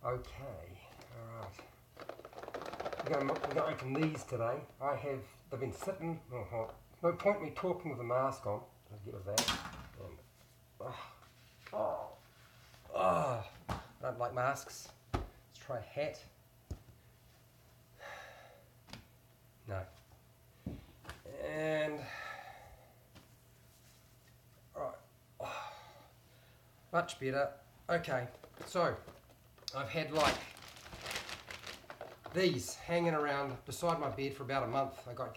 Okay, alright. We're going to open these today. They've been sitting, no point me talking with the mask on. I'll get rid of that. And, I don't like masks. Let's try a hat. No. And, alright. Much better. Okay, so I've had like these hanging around beside my bed for about a month. They were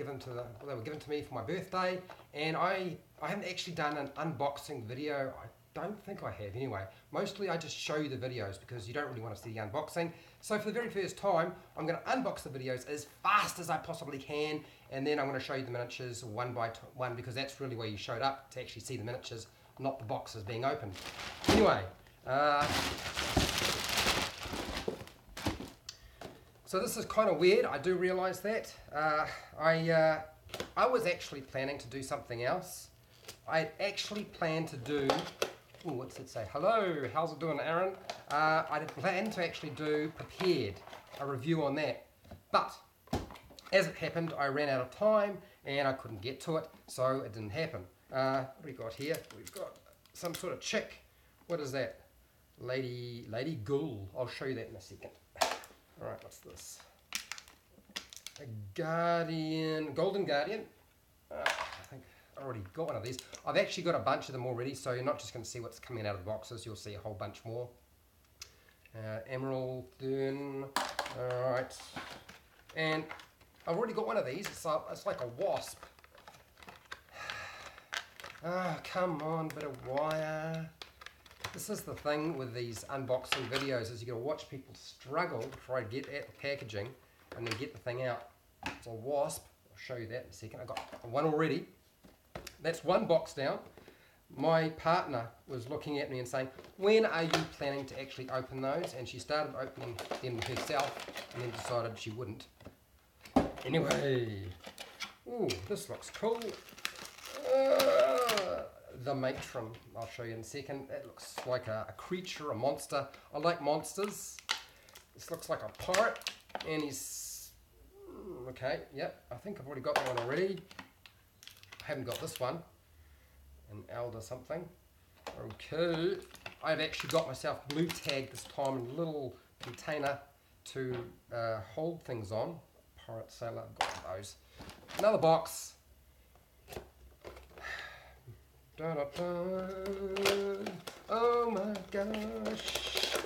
given to me for my birthday, and I haven't actually done an unboxing video. I don't think I have anyway. Mostly I just show you the videos because you don't really want to see the unboxing. So for the very first time, I'm going to unbox the videos as fast as I possibly can, and then I'm going to show you the miniatures one by one, because that's really where you showed up to actually see the miniatures, not the boxes being opened. Anyway, so this is kind of weird, I do realise that. I was actually planning to do something else. I actually planned to do, what's it say? Hello, how's it doing, Aaron? I had planned to actually do Prepared, a review on that. But, as it happened, I ran out of time and I couldn't get to it, so it didn't happen. What do we got here? We've got some sort of chick. What is that? Lady Ghoul. I'll show you that in a second. Alright, what's this? A Guardian, Golden Guardian. I think I already got one of these. I've actually got a bunch of them already, so you're not just going to see what's coming out of the boxes, you'll see a whole bunch more. Emerald Thorn. Alright. And I've already got one of these. It's like a wasp. Ah, come on, bit of wire. This is the thing with these unboxing videos, is you got to watch people struggle to try to get at the packaging and then get the thing out. It's a wasp. I'll show you that in a second. I got one already. That's one box down. My partner was looking at me and saying, when are you planning to actually open those? And she started opening them herself and then decided she wouldn't. Anyway, ooh, this looks cool. The matron, I'll show you in a second. It looks like a creature, a monster. I like monsters. This looks like a pirate, and he's okay. Yep, I think I've already got that one already. I haven't got this one, an elder something. Okay, I've actually got myself blue tagged this time in a little container to hold things on. Pirate sailor, I've got one of those. Another box. Da, da, da. Oh my gosh.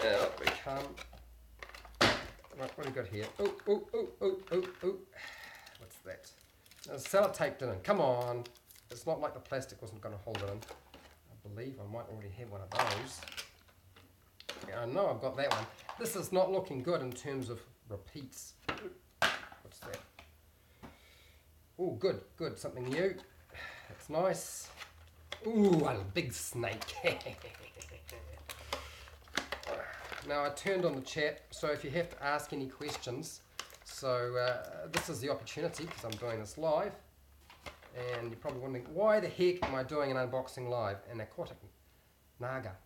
Out we come. Right, what do we got here? Oh. What's that? There's sellotaped in. Come on. It's not like the plastic wasn't going to hold it in. I believe I might already have one of those. Yeah, I know I've got that one. This is not looking good in terms of repeats. What's that? Oh, good. Something new. That's nice. Ooh, a big snake. Now I turned on the chat, so if you have to ask any questions, so this is the opportunity because I'm doing this live, and you're probably wondering, why the heck am I doing an unboxing live? An Aquatic Naga.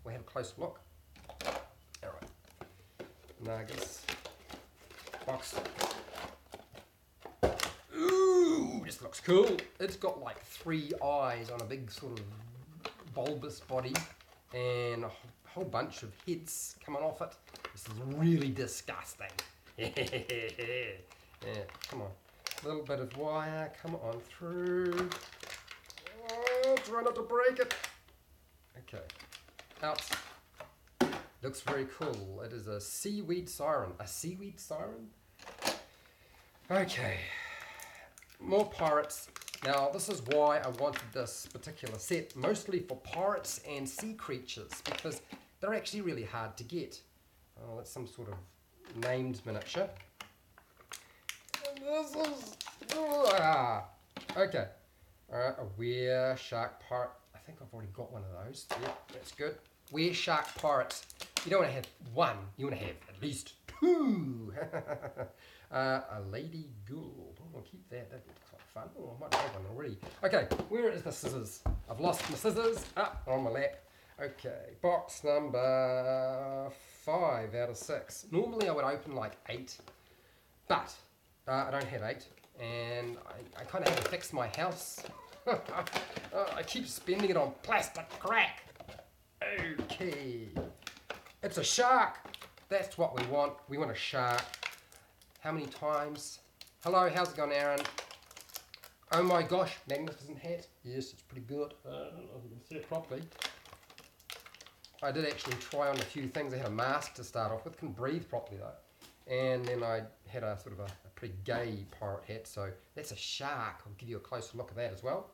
We'll have a close look. Alright. Nagas. Box. Ooh, this looks cool. It's got like 3 eyes on a big sort of bulbous body and a whole bunch of heads coming off it. This is really disgusting. Yeah, come on. A little bit of wire, come on through. Oh, try not to break it. Okay, out. Looks very cool. It is a Seaweed Siren. A Seaweed Siren? Okay. More pirates. Now this is why I wanted this particular set, mostly for pirates and sea creatures, because they're actually really hard to get. Oh, that's some sort of named miniature. And this is... Okay. Alright, a were shark pirate. I think I've already got one of those. Yep, that's good. Were shark pirates. You don't want to have one, you want to have at least 2. A lady ghoul. I'll keep that. That'd be quite fun. Oh, I might have one already. Okay, where is the scissors? I've lost my scissors. On my lap. Okay, box number 5 out of 6. Normally I would open like 8, but I don't have 8, and I kind of have to fix my house. I keep spending it on plastic crap. Okay, it's a shark. That's what we want. We want a shark. How many times? Hello, how's it going, Aaron? Oh my gosh, magnificent hat. Yes, it's pretty good. I don't know if you can see it properly. I did actually try on a few things. I had a mask to start off with. Couldn't breathe properly though. And then I had a sort of a pretty gay pirate hat. So that's a shark. I'll give you a closer look at that as well.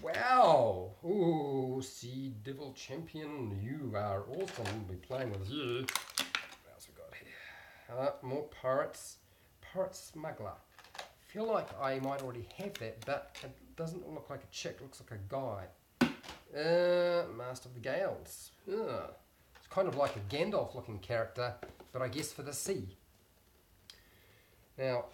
Wow. Ooh, Sea Devil Champion. You are awesome. We'll be playing with you. What else we got here? More pirates. Pirate Smuggler. I feel like I might already have that, but it doesn't look like a chick. It looks like a guy. Master of the Gales. It's kind of like a Gandalf looking character, but I guess for the sea. Now,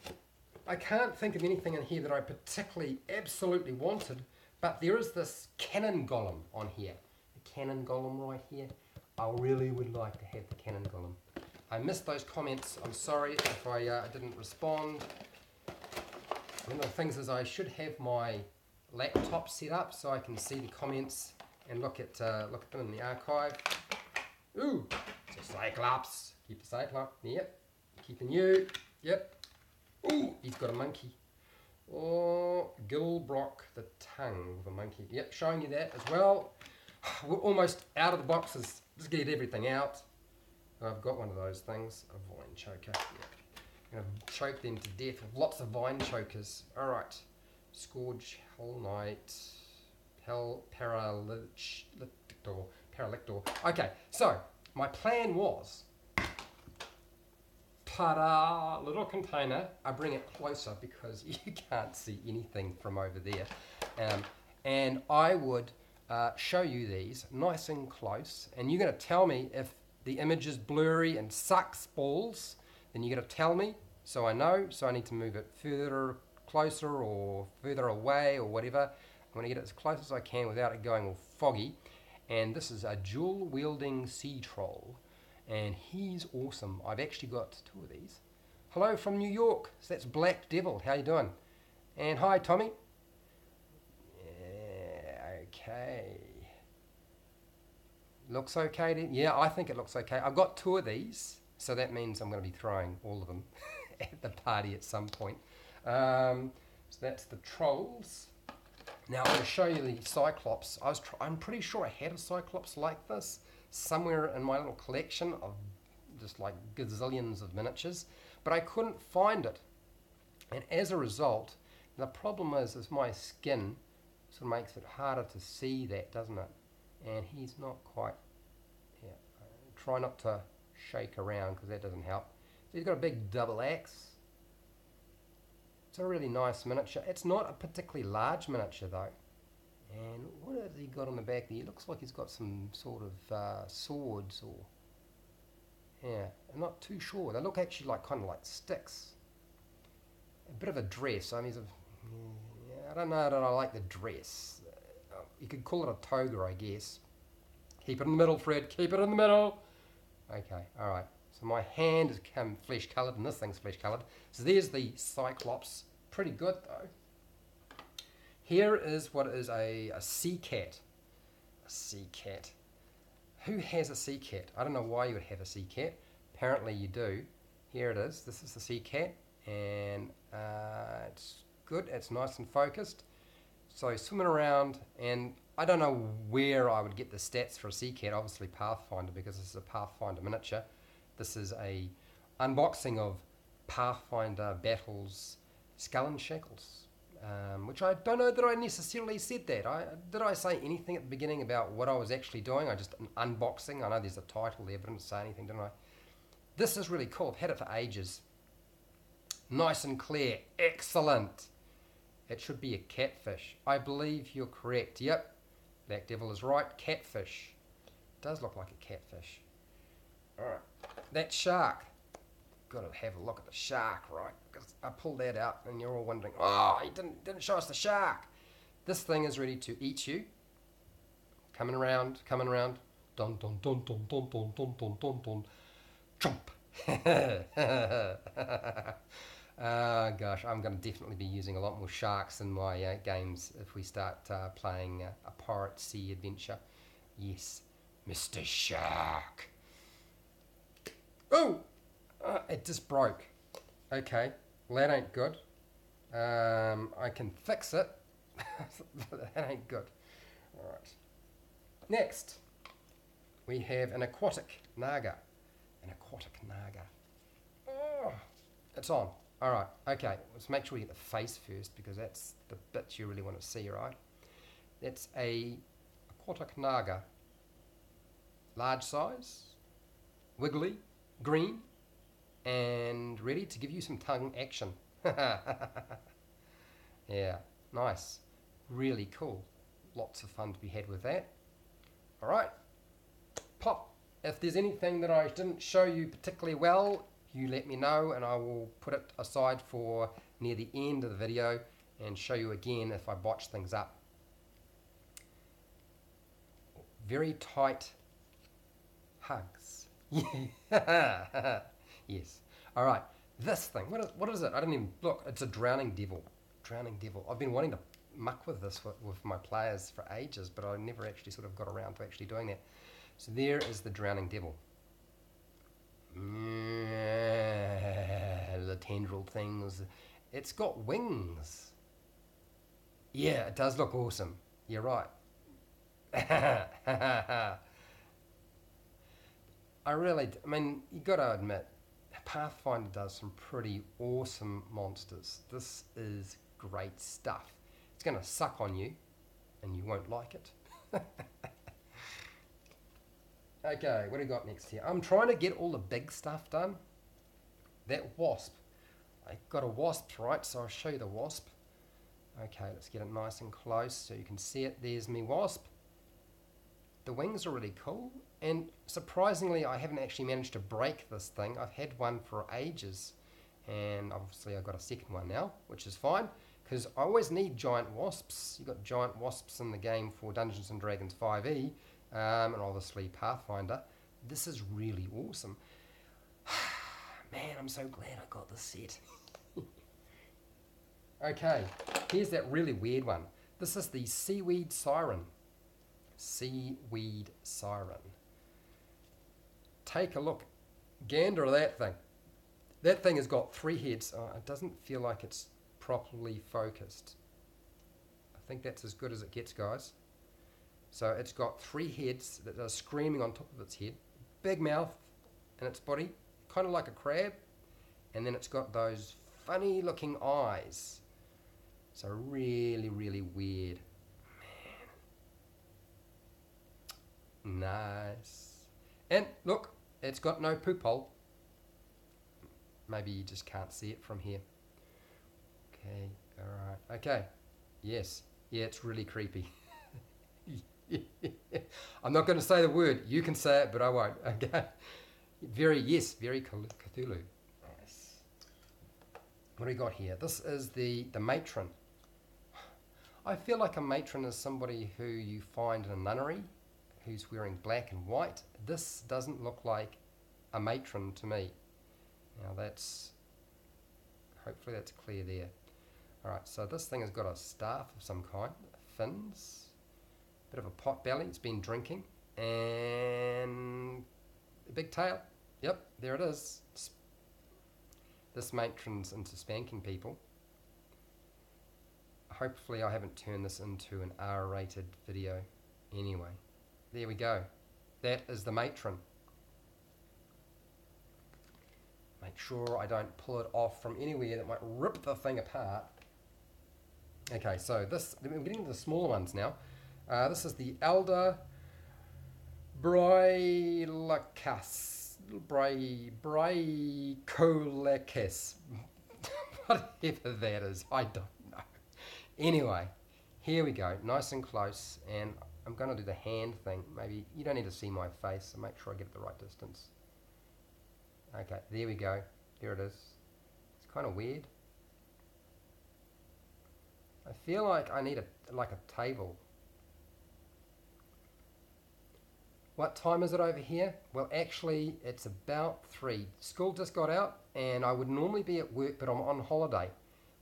I can't think of anything in here that I particularly absolutely wanted, but there is this cannon golem on here. The cannon golem right here. I really would like to have the cannon golem. I missed those comments. I'm sorry if I didn't respond. One of the things is I should have my laptop set up so I can see the comments and look at them in the archive. Ooh, it's a Cyclops. Keep the Cyclops. Yep. Keeping you. Yep. Ooh, he's got a monkey. Oh, Gill Brock, the tongue with a monkey. Yep, showing you that as well. We're almost out of the boxes. Just get everything out. I've got one of those things, a vine choker. Yep. I'm going to choke them to death with lots of vine chokers. Alright. Scourge, Hell Knight, Paralictor. Okay, so my plan was, ta-da, little container. I bring it closer because you can't see anything from over there. And I would show you these nice and close, and you're going to tell me if the image is blurry and sucks balls, then you're going to tell me so I know, so I need to move it further, closer or further away or whatever. I'm going to get it as close as I can without it going all foggy. And this is a dual wielding sea troll, and he's awesome. I've actually got 2 of these. Hello from New York. So that's Black Devil. How you doing? And hi, Tommy. Yeah, okay. Looks okay. Yeah, I think it looks okay. I've got 2 of these, so that means I'm going to be throwing all of them at the party at some point. So that's the trolls. Now I'm going to show you the Cyclops. I'm pretty sure I had a Cyclops like this somewhere in my little collection of just like gazillions of miniatures, but I couldn't find it. And as a result, the problem is my skin sort of makes it harder to see that, doesn't it? And he's not quite, yeah, try not to shake around because that doesn't help. So he's got a big double axe. It's a really nice miniature. It's not a particularly large miniature though. And what has he got on the back there? It looks like he's got some sort of swords or, yeah, I'm not too sure. They look actually like kind of like sticks. A bit of a dress. I mean, I don't know that I like the dress. You could call it a toga, I guess. Keep it in the middle, Fred. Keep it in the middle. Okay, alright. So my hand has become flesh coloured and this thing's flesh coloured. So there's the Cyclops. Pretty good though. Here is what is a sea cat. A sea cat. Who has a sea cat? I don't know why you would have a sea cat. Apparently you do. Here it is. This is the sea cat. And it's good. It's nice and focused. So swimming around, and I don't know where I would get the stats for a sea cat. Obviously Pathfinder, because this is a Pathfinder miniature. This is a unboxing of Pathfinder Battles Skull and Shackles, which I don't know that I necessarily said that. Did I say anything at the beginning about what I was actually doing? I just an unboxing. I know there's a title there, but I didn't say anything, didn't I? This is really cool. I've had it for ages. Nice and clear. Excellent. It should be a catfish. I believe you're correct. Yep. Black Devil is right. Catfish. It does look like a catfish. Alright. That shark. Got to have a look at the shark, right? Because I pulled that out and you're all wondering, oh, he didn't show us the shark. This thing is ready to eat you. Coming around, coming around. Dun dun dun dun dun dun dun dun dun dun. Chomp. Gosh, I'm going to definitely be using a lot more sharks in my games if we start playing a pirate sea adventure. Yes, Mr. Shark. Oh! It just broke. Okay, well, that ain't good. I can fix it. That ain't good. Alright. Next, we have an Aquatic Naga. An Aquatic Naga. Oh, it's on. Alright, okay. Let's make sure we get the face first because that's the bit you really want to see, right? That's a Aquatic Naga. Large size, wiggly, green, and ready to give you some tongue action. Yeah, nice. Really cool. Lots of fun to be had with that. Alright, pop. If there's anything that I didn't show you particularly well, you let me know and I will put it aside for near the end of the video and show you again if I botch things up. Very tight hugs. Yes. Alright, this thing, what is it? I didn't even look. It's a drowning devil. Drowning devil. I've been wanting to muck with this with my players for ages, but I never actually sort of got around to actually doing that. So there is the drowning devil. The tendril things. It's got wings. Yeah, it does look awesome. You're right. I mean, you got to admit, Pathfinder does some pretty awesome monsters. This is great stuff. It's going to suck on you, and you won't like it. Okay, what do we got next here? I'm trying to get all the big stuff done. That wasp. I got a wasp, right? So I'll show you the wasp. Okay, let's get it nice and close so you can see it. There's me wasp. The wings are really cool. And surprisingly, I haven't actually managed to break this thing. I've had one for ages. And obviously I've got a second one now, which is fine. Because I always need giant wasps. You've got giant wasps in the game for Dungeons & Dragons 5e. And obviously Pathfinder. This is really awesome. Man, I'm so glad I got this set. Okay, here's that really weird one. This is the Seaweed Siren. Seaweed Siren. Take a look. Gander at that thing. That thing has got 3 heads. Oh, it doesn't feel like it's properly focused. I think that's as good as it gets, guys. So it's got 3 heads that are screaming on top of its head. Big mouth in its body, kind of like a crab. And then it's got those funny looking eyes. So really, really weird. Man. Nice. And look, it's got no poop hole. Maybe you just can't see it from here. Okay, alright. Okay, yes. Yeah, it's really creepy. I'm not going to say the word. You can say it, but I won't. Okay. Very Cthulhu. Nice. What do we got here? This is the matron. I feel like a matron is somebody who you find in a nunnery who's wearing black and white. This doesn't look like a matron to me. Now hopefully that's clear there. Alright, so this thing has got a staff of some kind, fins, bit of a pot belly, it's been drinking, and a big tail. Yep, there it is. This matron's into spanking people. Hopefully I haven't turned this into an R-rated video. Anyway, there we go. That is the matron. Make sure I don't pull it off from anywhere that might rip the thing apart. Okay, so we're getting to the smaller ones now. This is the Elder Broilacus. Broicolacus. Whatever that is, I don't know. Anyway, here we go, nice and close, and I'm going to do the hand thing. Maybe you don't need to see my face, so make sure I get it the right distance. Okay, there we go. There it is. It's kind of weird. I feel like I need a table. What time is it over here? Well, actually, it's about 3. School just got out, and I would normally be at work, but I'm on holiday,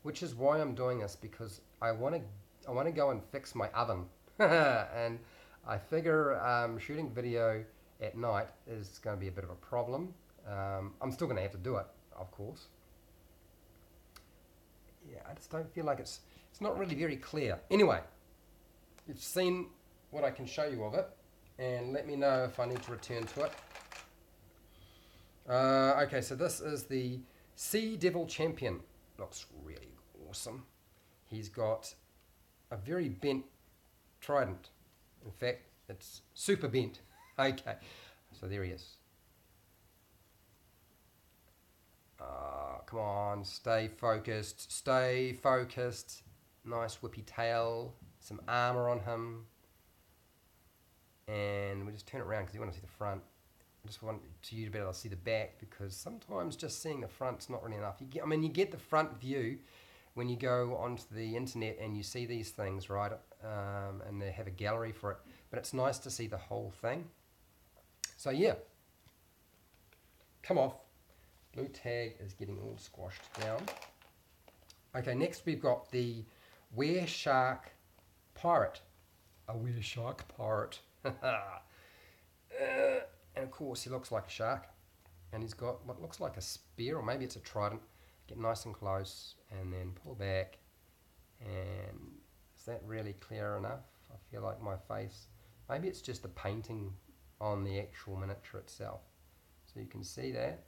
which is why I'm doing this, because I want to go and fix my oven. And I figure shooting video at night is going to be a bit of a problem. I'm still going to have to do it, of course. Yeah, I just don't feel like it's not really very clear. Anyway, you've seen what I can show you of it, and let me know if I need to return to it. Okay, so this is the Sea Devil Champion. Looks really awesome. He's got a very bent trident. In fact, it's super bent. Okay, so there he is. Come on, stay focused, stay focused. Nice whippy tail, some armor on him. And we just turn it around because you want to see the front. I just want you to be able to see the back, because sometimes just seeing the front's not really enough. You get the front view when you go onto the internet and you see these things, right? And they have a gallery for it. But it's nice to see the whole thing. So yeah, come off. Blue tag is getting all squashed down. Okay, next we've got the Were Shark Pirate. A Were Shark Pirate. And of course he looks like a shark. And he's got what looks like a spear, or maybe it's a trident. Get nice and close and then pull back. And is that really clear enough? I feel like my face, maybe it's just the painting on the actual miniature itself. So you can see that.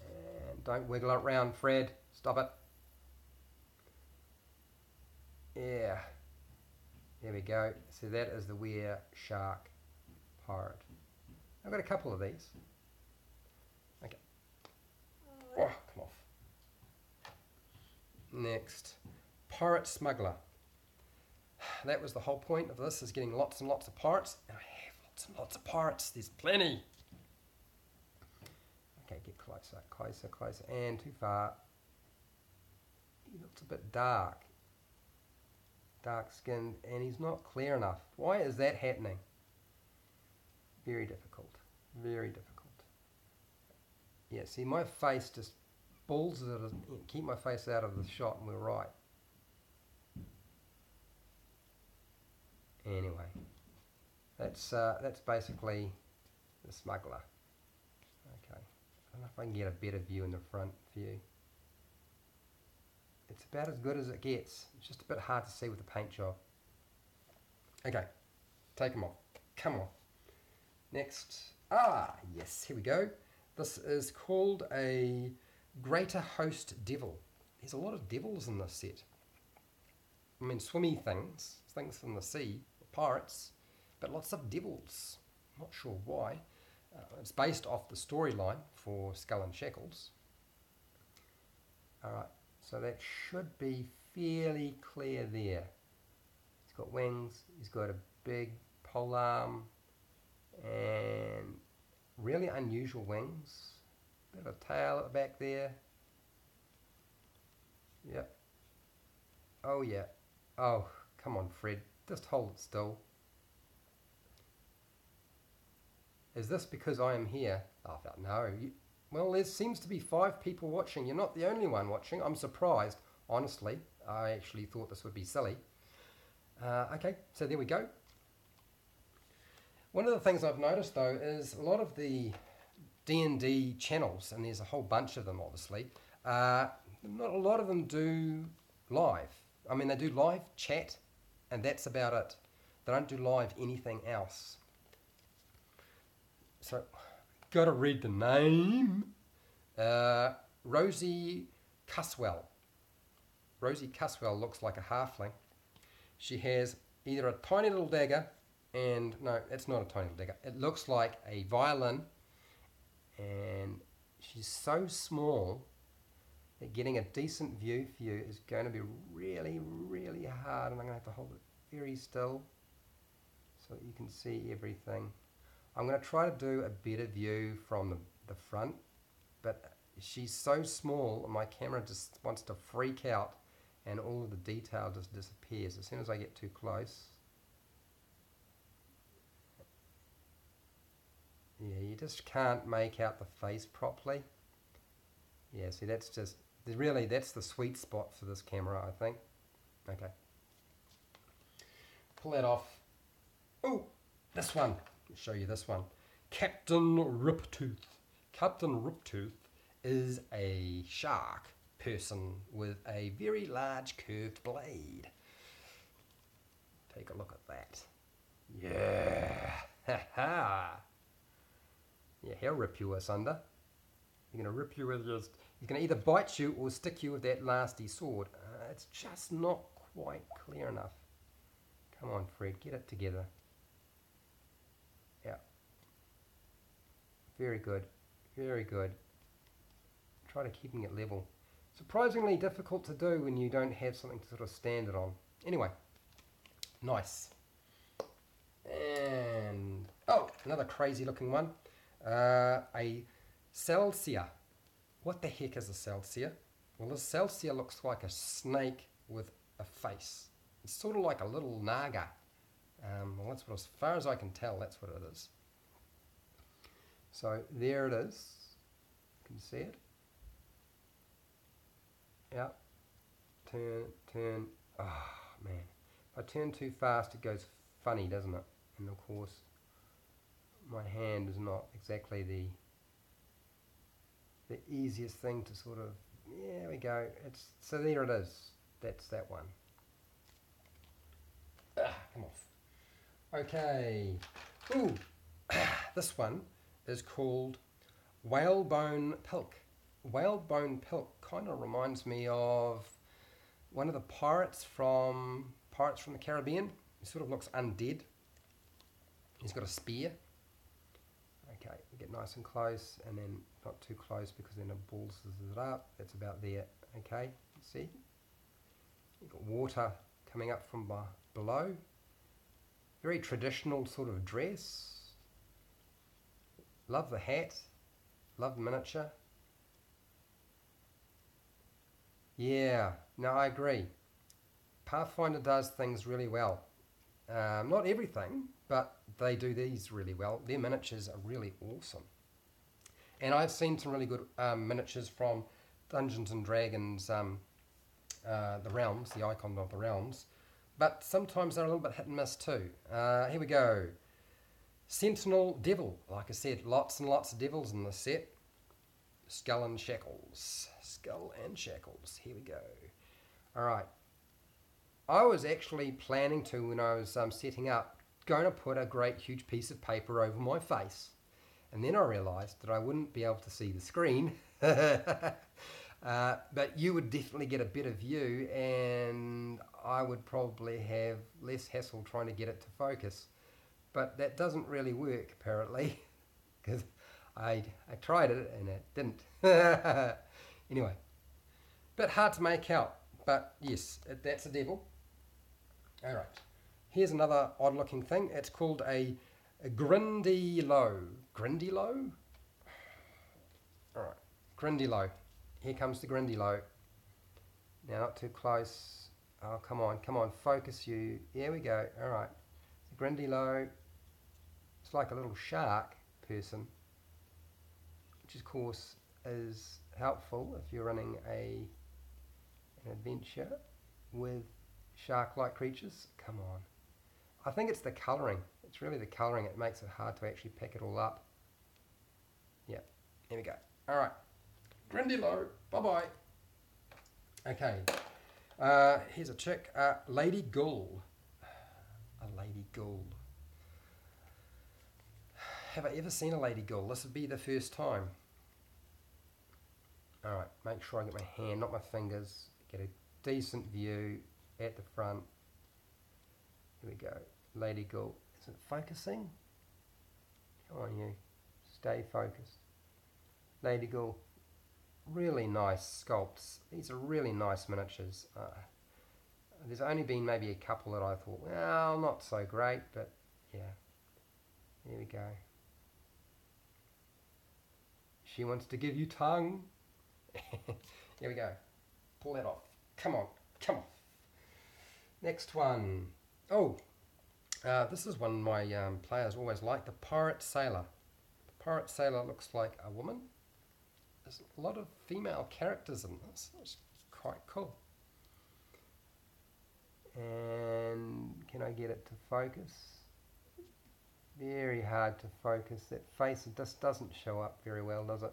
And don't wiggle it around, Fred. Stop it. Yeah. There we go. So that is the Were Shark Pirate. I've got a couple of these. Okay. Oh, come off. Next, Pirate Smuggler. That was the whole point of this, is getting lots and lots of pirates. And I have lots and lots of pirates. There's plenty. Okay, get closer, closer, closer. And too far. He looks a bit dark. Dark skinned, and he's not clear enough. Why is that happening? Very difficult. Very difficult. Yeah, see, my face just balls it. Keep my face out of the shot, and we're right. Anyway, that's basically the smuggler. Okay, I don't know if I can get a better view in the front view. It's about as good as it gets. It's just a bit hard to see with the paint job. Okay, take them off. Come on. Next. Yes, here we go. This is called a Greater Host Devil. There's a lot of devils in this set. I mean, swimmy things from the sea, pirates, but lots of devils. Not sure why. It's based off the storyline for Skull and Shackles. Alright. So that should be fairly clear there. He's got wings, he's got a big polearm, and really unusual wings. Bit of a tail at the back there. Yep. Oh yeah. Oh, come on, Fred. Just hold it still. Is this because I am here? Oh, no. Well, there seems to be 5 people watching. You're not the only one watching. I'm surprised, honestly. I actually thought this would be silly. Okay, so there we go. One of the things I've noticed, though, is a lot of the D&D channels, and there's a whole bunch of them, obviously, not a lot of them do live. I mean, they do live chat, and that's about it. They don't do live anything else. So, got to read the name. Rosie Casswell. Rosie Casswell looks like a halfling. She has either a tiny little dagger, and no, it's not a tiny little dagger. It looks like a violin, and she's so small that getting a decent view for you is going to be really, really hard, and I'm going to have to hold it very still so that you can see everything. I'm going to try to do a better view from the front, but she's so small and my camera just wants to freak out and all of the detail just disappears as soon as I get too close. Yeah, you just can't make out the face properly. Yeah, see, that's just, really, that's the sweet spot for this camera, I think. Okay. Pull that off. Oh, this one. I'll show you this one. Captain Riptooth. Captain Riptooth is a shark person with a very large curved blade. Take a look at that. Yeah. Ha ha. Yeah, he'll rip you asunder. He's going to rip you with his... He's going to either bite you or stick you with that nasty sword. It's just not quite clear enough. Come on, Fred, get it together. Yeah. Very good. Very good. Try to keeping it level. Surprisingly difficult to do when you don't have something to sort of stand it on. Anyway. Nice. And... oh, another crazy looking one. A Celsia. What the heck is a Celsia? Well, this Celsia looks like a snake with a face. It's sort of like a little Naga. Well, that's what, as far as I can tell, that's what it is. So there it is. You can see it. Yeah. Turn. Oh, man. If I turn too fast, it goes funny, doesn't it? And of course, my hand is not exactly the easiest thing to sort of, yeah, there we go. So there it is. That's that one. Come off. Okay. Ooh, this one is called Whalebone Pilk. Whalebone Pilk kind of reminds me of one of the pirates from the Caribbean. He sort of looks undead. He's got a spear. Okay, we get nice and close, and then not too close because then it balls it up. That's about there. Okay, see? You've got water coming up from below. Very traditional sort of dress. Love the hat. Love the miniature. Yeah, no, I agree. Pathfinder does things really well. Not everything, but they do these really well. Their miniatures are really awesome. And I've seen some really good miniatures from Dungeons and Dragons, the Realms, the Icon of the Realms. But sometimes they're a little bit hit and miss too. Here we go. Sentinel Devil. Like I said, lots and lots of devils in this set. Skull and Shackles. Skull and Shackles. Here we go. Alright. I was actually planning to, when I was setting up, going to put a great huge piece of paper over my face. And then I realised that I wouldn't be able to see the screen. But you would definitely get a better view, and I would probably have less hassle trying to get it to focus. But that doesn't really work, apparently, because I tried it and it didn't. Anyway, bit hard to make out, but yes, that's a devil. Alright, here's another odd looking thing. It's called a Grundy Low. Grundy Low? Alright, Grundy Low. Here comes the Grundy Low. Now not too close. Oh, come on, focus you. Here we go. Alright, the Grundy Low. It's like a little shark person, which of course is helpful if you're running an adventure with shark-like creatures. Come on. I think it's the colouring. It's really the colouring. It makes it hard to actually pick it all up. Yeah, here we go. Alright. Grundy Low. Bye-bye. Okay. Here's a chick. Lady Ghoul. A Lady Ghoul. Have I ever seen a Lady Ghoul? This would be the first time. Alright, make sure I get my hand, not my fingers. Get a decent view at the front. Here we go. Lady Ghoul. Is it focusing? Come on, you. Stay focused. Lady Ghoul. Really nice sculpts. These are really nice miniatures. There's only been maybe a couple that I thought, well, not so great, but yeah. Here we go. She wants to give you tongue. Here we go. Pull that off. Come on. Come on. Next one. Oh, this is one my players always like. The Pirate Sailor. Pirate Sailor looks like a woman. There's a lot of female characters in this. It's quite cool. And can I get it to focus? Very hard to focus. That face just doesn't show up very well, does it?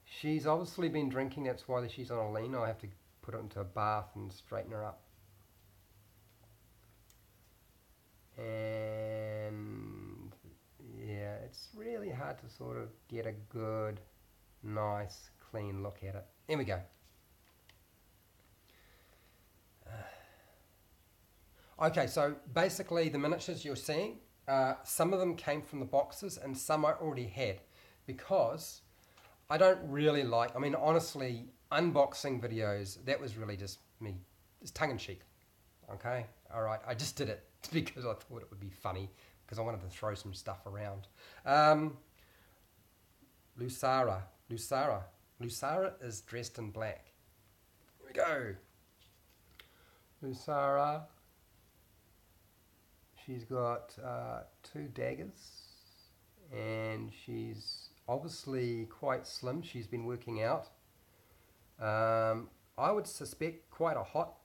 She's obviously been drinking, that's why she's on a lean. I have to put it into a bath and straighten her up. And yeah, it's really hard to sort of get a good, nice, clean look at it. Here we go. Okay, so basically the miniatures you're seeing, some of them came from the boxes and some I already had, because I don't really like, I mean honestly, unboxing videos, that was really just me, it's tongue-in-cheek, okay? Alright, I just did it because I thought it would be funny, because I wanted to throw some stuff around. Lusara is dressed in black. Here we go. Lusara. She's got 2 daggers, and she's obviously quite slim. She's been working out. I would suspect quite a hot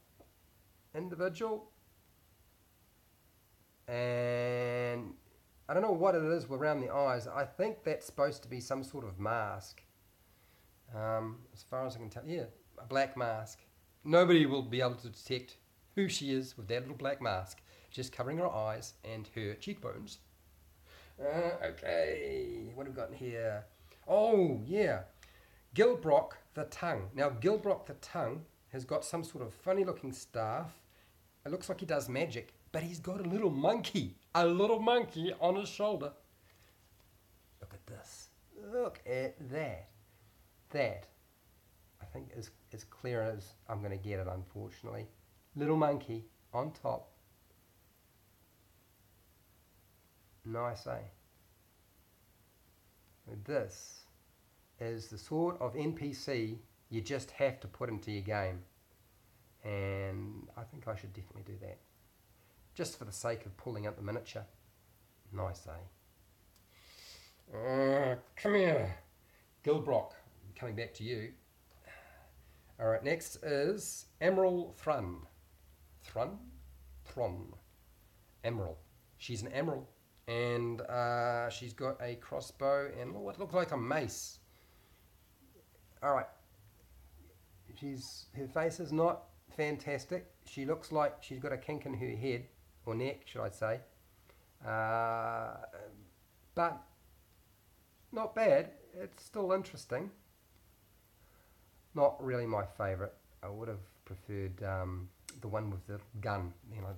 individual, and I don't know what it is around the eyes. I think that's supposed to be some sort of mask, as far as I can tell. Yeah, a black mask. Nobody will be able to detect who she is with that little black mask, just covering her eyes and her cheekbones. Okay, what have we got in here? Oh, yeah. Gill Brock the Tongue. Now, Gill Brock the Tongue has got some sort of funny looking staff. It looks like he does magic, but he's got a little monkey on his shoulder. Look at this. Look at that. That, I think, is as clear as I'm going to get it, unfortunately. Little monkey on top. Nice, eh? This is the sort of NPC you just have to put into your game, and I think I should definitely do that, just for the sake of pulling up the miniature. Nice, eh? Come here, Gill Brock. Coming back to you. All right, next is Emerald Thrun. Emerald. She's an emerald. And she's got a crossbow and what looks like a mace. Alright. Her face is not fantastic. She looks like she's got a kink in her head, or neck, should I say. But not bad. It's still interesting. Not really my favourite. I would have preferred the one with the gun, you know,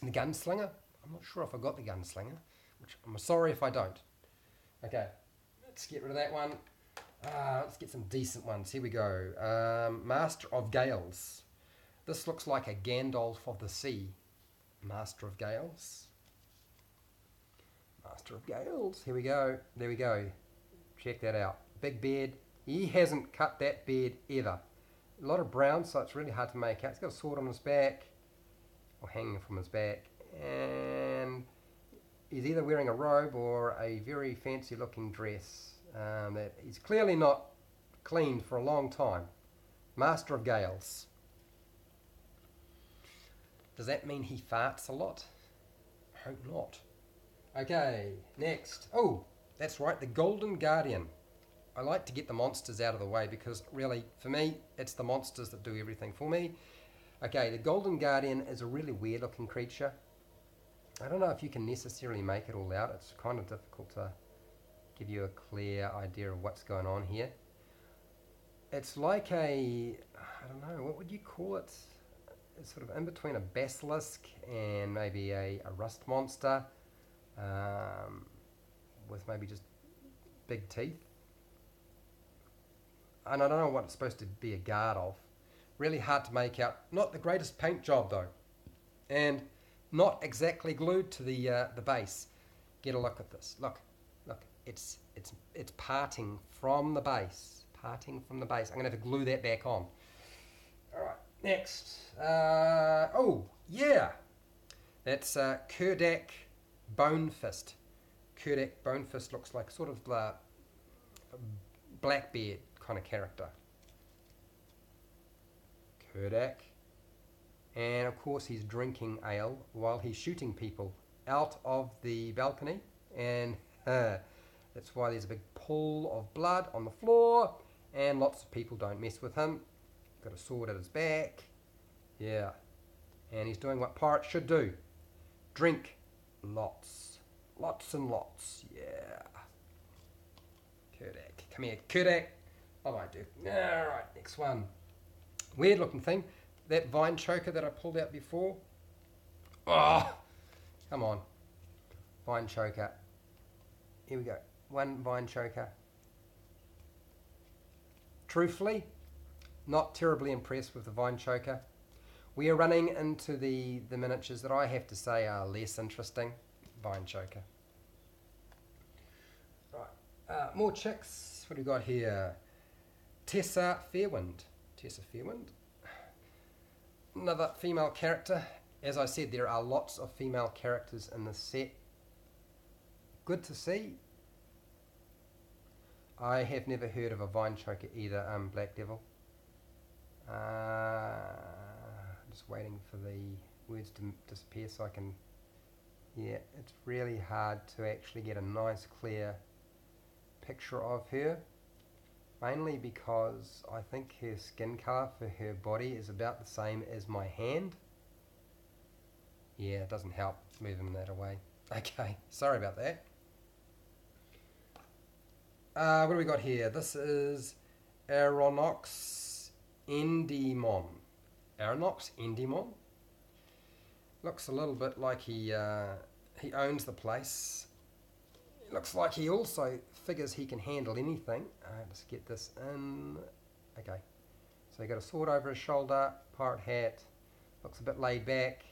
the gunslinger. I'm not sure if I got the gunslinger, which I'm sorry if I don't. Okay, let's get rid of that one. Let's get some decent ones. Here we go. Master of Gales. This looks like a Gandalf of the Sea. Master of Gales. Master of Gales. Here we go. There we go. Check that out. Big beard. He hasn't cut that beard ever. A lot of brown, so it's really hard to make out. He's got a sword on his back, or hanging from his back. And he's either wearing a robe or a very fancy looking dress that he's clearly not cleaned for a long time. Master of Gales. Does that mean he farts a lot? I hope not. Okay, next. Oh, that's right, the Golden Guardian. I like to get the monsters out of the way because really, for me, it's the monsters that do everything for me. Okay, the Golden Guardian is a really weird looking creature. I don't know if you can necessarily make it all out. It's kind of difficult to give you a clear idea of what's going on here. It's like I don't know, what would you call it? It's sort of in between a basilisk and maybe a rust monster with maybe just big teeth. And I don't know what it's supposed to be a guard of. Really hard to make out. Not the greatest paint job though. And not exactly glued to the base. Get a look at this. Look, it's parting from the base. Parting from the base. I'm gonna have to glue that back on. All right, next. Oh yeah, that's Kuduk Bone Fist. Kuduk Bonefist looks like, sort of the Blackbeard kind of character. Kuduk. And of course he's drinking ale while he's shooting people out of the balcony, and that's why there's a big pool of blood on the floor, and lots of people don't mess with him. Got a sword at his back. Yeah. And he's doing what pirates should do. Drink lots. Lots and lots. Yeah. Kuduk. Come here, Kuduk. I might do. Alright, next one. Weird looking thing. That vine choker that I pulled out before. Oh, come on. Vine choker. Here we go. One vine choker. Truthfully, not terribly impressed with the vine choker. We are running into the miniatures that I have to say are less interesting. Vine choker. Right. More chicks. What do we got here? Tessa Fairwind. Tessa Fairwind. Another female character. As I said, there are lots of female characters in this set. Good to see. I have never heard of a vine choker either, Black Devil. Just waiting for the words to disappear so I can... Yeah, it's really hard to actually get a nice clear picture of her. Mainly because I think her skin colour for her body is about the same as my hand. Yeah, it doesn't help moving that away. Okay, sorry about that. What do we got here? This is Aeronox Endymon. Aeronox Endymon? Looks a little bit like he owns the place. Looks like he also figures he can handle anything. Let's get this in. Okay. So he got a sword over his shoulder, pirate hat, looks a bit laid back.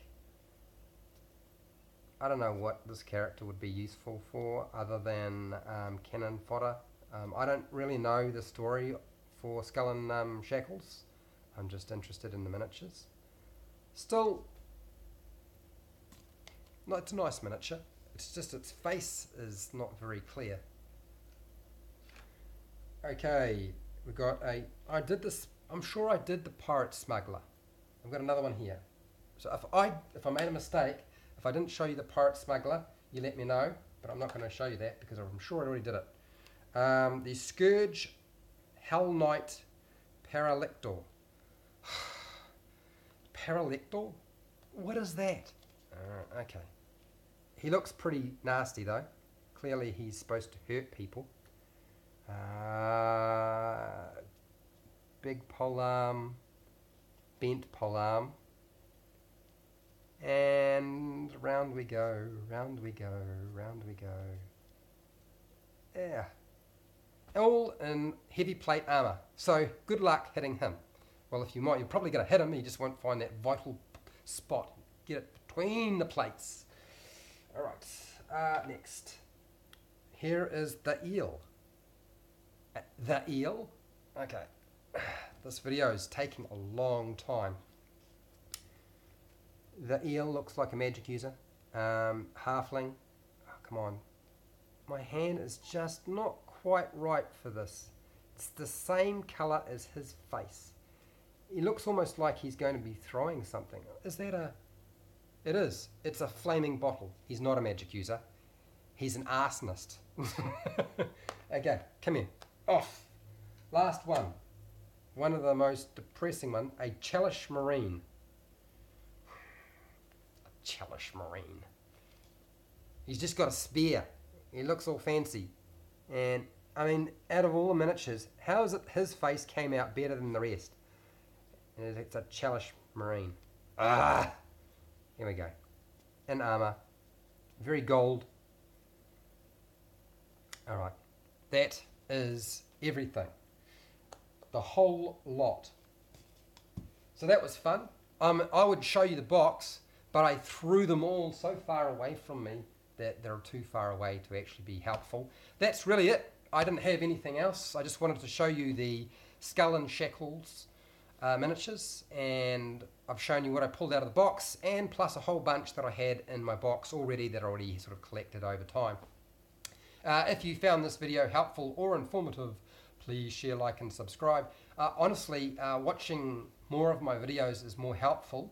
I don't know what this character would be useful for other than cannon fodder. I don't really know the story for Skull and Shackles. I'm just interested in the miniatures. Still, no, it's a nice miniature. It's just its face is not very clear. Okay, we got a... I'm sure I did the pirate smuggler. I've got another one here. So if I made a mistake, if I didn't show you the pirate smuggler, you let me know. But I'm not going to show you that because I'm sure I already did it. The Scourge Hell Knight Paralectal. Paralectal? What is that? Okay. He looks pretty nasty though. Clearly he's supposed to hurt people. Big polearm, bent polearm, and round we go, round we go, round we go. Yeah. All in heavy plate armour. So good luck hitting him. Well, if you might, you're probably going to hit him. You just won't find that vital spot. Get it between the plates. All right. Next. Here is the eel. The eel? Okay. This video is taking a long time. The eel looks like a magic user. Halfling. Oh, come on. My hand is just not quite right for this. It's the same colour as his face. He looks almost like he's going to be throwing something. Is that a... It is. It's a flaming bottle. He's not a magic user. He's an arsonist. Okay, come here. Off. Last one. One of the most depressing one. A Elish Marine. A Elish Marine. He's just got a spear. He looks all fancy. And, I mean, out of all the miniatures, how is it his face came out better than the rest? And it's a Elish Marine. Ah! Here we go. In armour. Very gold. Alright. That is everything. The whole lot. So that was fun. I would show you the box, but I threw them all so far away from me that they're too far away to actually be helpful. That's really it. I didn't have anything else. I just wanted to show you the Skull and Shackles miniatures, and I've shown you what I pulled out of the box, and plus a whole bunch that I had in my box already that I already sort of collected over time. If you found this video helpful or informative, please share, like, and subscribe. Honestly, watching more of my videos is more helpful.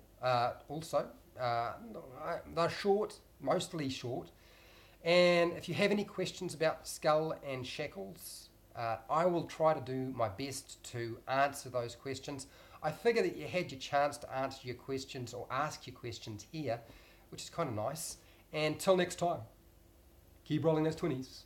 Also, they're short, mostly short. And if you have any questions about Skull and Shackles, I will try to do my best to answer those questions. I figure that you had your chance to answer your questions or ask your questions here, which is kind of nice. And till next time, keep rolling those 20s.